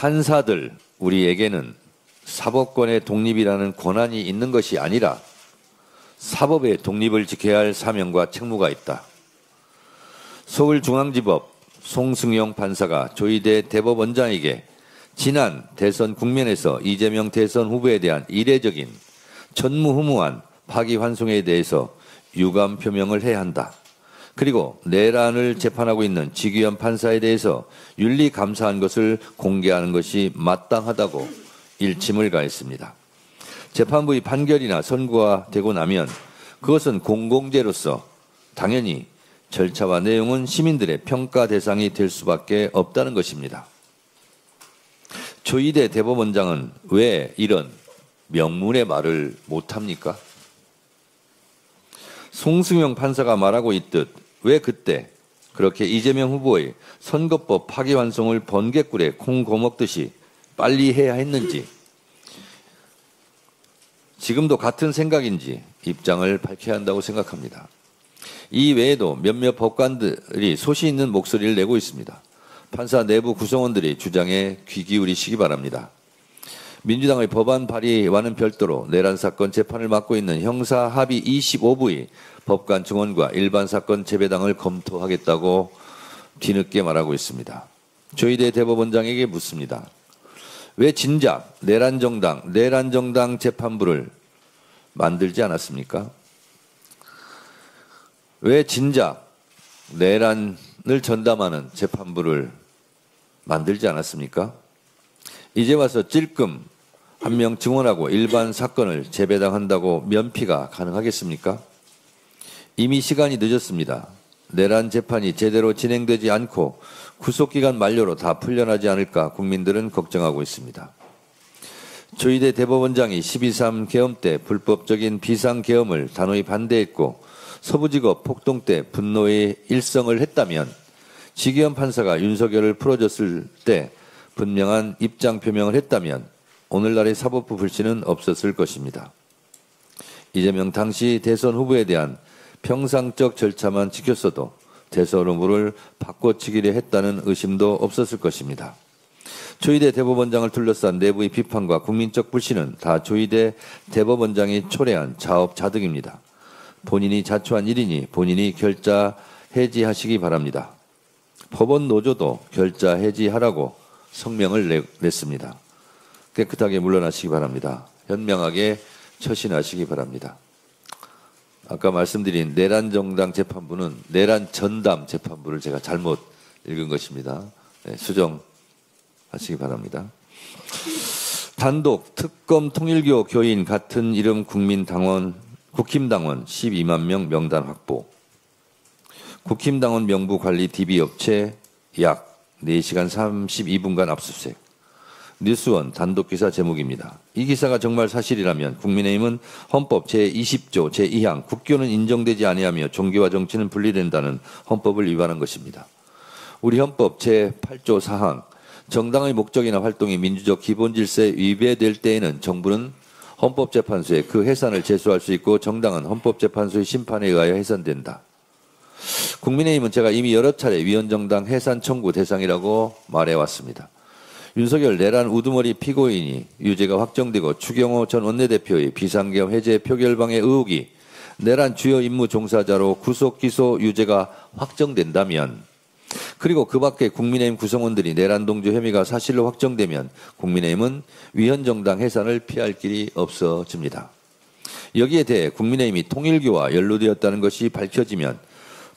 판사들, 우리에게는 사법권의 독립이라는 권한이 있는 것이 아니라 사법의 독립을 지켜야 할 사명과 책무가 있다. 서울중앙지법 송승용 판사가 조희대 대법원장에게 지난 대선 국면에서 이재명 대선 후보에 대한 이례적인 전무후무한 파기환송에 대해서 유감 표명을 해야 한다. 그리고 내란을 재판하고 있는 지규현 판사에 대해서 윤리감사한 것을 공개하는 것이 마땅하다고 일침을 가했습니다. 재판부의 판결이나 선고가 되고 나면 그것은 공공재로서 당연히 절차와 내용은 시민들의 평가 대상이 될 수밖에 없다는 것입니다. 조희대 대법원장은 왜 이런 명문의 말을 못합니까? 송승용 판사가 말하고 있듯 왜 그때 그렇게 이재명 후보의 선거법 파기환송을 번개꿀에 콩 고먹듯이 빨리 해야 했는지, 지금도 같은 생각인지 입장을 밝혀야 한다고 생각합니다. 이 외에도 몇몇 법관들이 소시 있는 목소리를 내고 있습니다. 판사 내부 구성원들이 주장에 귀 기울이시기 바랍니다. 민주당의 법안 발의와는 별도로 내란 사건 재판을 맡고 있는 형사 합의 25부의 법관 증언과 일반 사건 재배당을 검토하겠다고 뒤늦게 말하고 있습니다. 조희대 대법원장에게 묻습니다. 왜 진작 내란정당 재판부를 만들지 않았습니까? 왜 진작 내란을 전담하는 재판부를 만들지 않았습니까? 이제 와서 찔끔 한 명 증언하고 일반 사건을 재배당한다고 면피가 가능하겠습니까? 이미 시간이 늦었습니다. 내란 재판이 제대로 진행되지 않고 구속기간 만료로 다 풀려나지 않을까 국민들은 걱정하고 있습니다. 조희대 대법원장이 12.3 계엄 때 불법적인 비상계엄을 단호히 반대했고 서부지법 폭동 때 분노의 일성을 했다면 지규현 판사가 윤석열을 풀어줬을 때 분명한 입장 표명을 했다면 오늘날의 사법부 불신은 없었을 것입니다. 이재명 당시 대선 후보에 대한 평상적 절차만 지켰어도 대선 후보를 바꿔치기를 했다는 의심도 없었을 것입니다. 조희대 대법원장을 둘러싼 내부의 비판과 국민적 불신은 다 조희대 대법원장이 초래한 자업자득입니다. 본인이 자초한 일이니 본인이 결자 해지하시기 바랍니다. 법원 노조도 결자 해지하라고 성명을 냈습니다. 깨끗하게 물러나시기 바랍니다. 현명하게 처신하시기 바랍니다. 아까 말씀드린 내란정당 재판부는 내란전담 재판부를 제가 잘못 읽은 것입니다. 네, 수정하시기 바랍니다. 단독 특검 통일교 교인 같은 이름 국힘당원 12만 명 명단 확보. 국힘당원 명부 관리 DB업체 약 4시간 32분간 압수수색. 뉴스원 단독기사 제목입니다. 이 기사가 정말 사실이라면 국민의힘은 헌법 제20조 제2항 국교는 인정되지 아니하며 종교와 정치는 분리된다는 헌법을 위반한 것입니다. 우리 헌법 제8조 4항 정당의 목적이나 활동이 민주적 기본질서에 위배될 때에는 정부는 헌법재판소에 그 해산을 제소할 수 있고 정당은 헌법재판소의 심판에 의하여 해산된다. 국민의힘은 제가 이미 여러 차례 위헌정당 해산 청구 대상이라고 말해왔습니다. 윤석열 내란 우두머리 피고인이 유죄가 확정되고 추경호 전 원내대표의 비상계엄 해제 표결방해 의혹이 내란 주요 임무 종사자로 구속 기소 유죄가 확정된다면, 그리고 그 밖에 국민의힘 구성원들이 내란 동조 혐의가 사실로 확정되면 국민의힘은 위헌정당 해산을 피할 길이 없어집니다. 여기에 대해 국민의힘이 통일교와 연루되었다는 것이 밝혀지면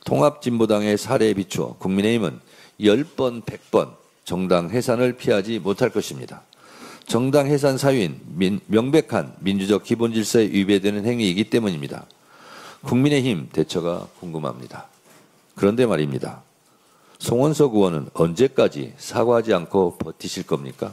통합진보당의 사례에 비추어 국민의힘은 10번, 100번 정당 해산을 피하지 못할 것입니다. 정당 해산 사유인 명백한 민주적 기본질서에 위배되는 행위이기 때문입니다. 국민의힘 대처가 궁금합니다. 그런데 말입니다. 송원석 의원은 언제까지 사과하지 않고 버티실 겁니까?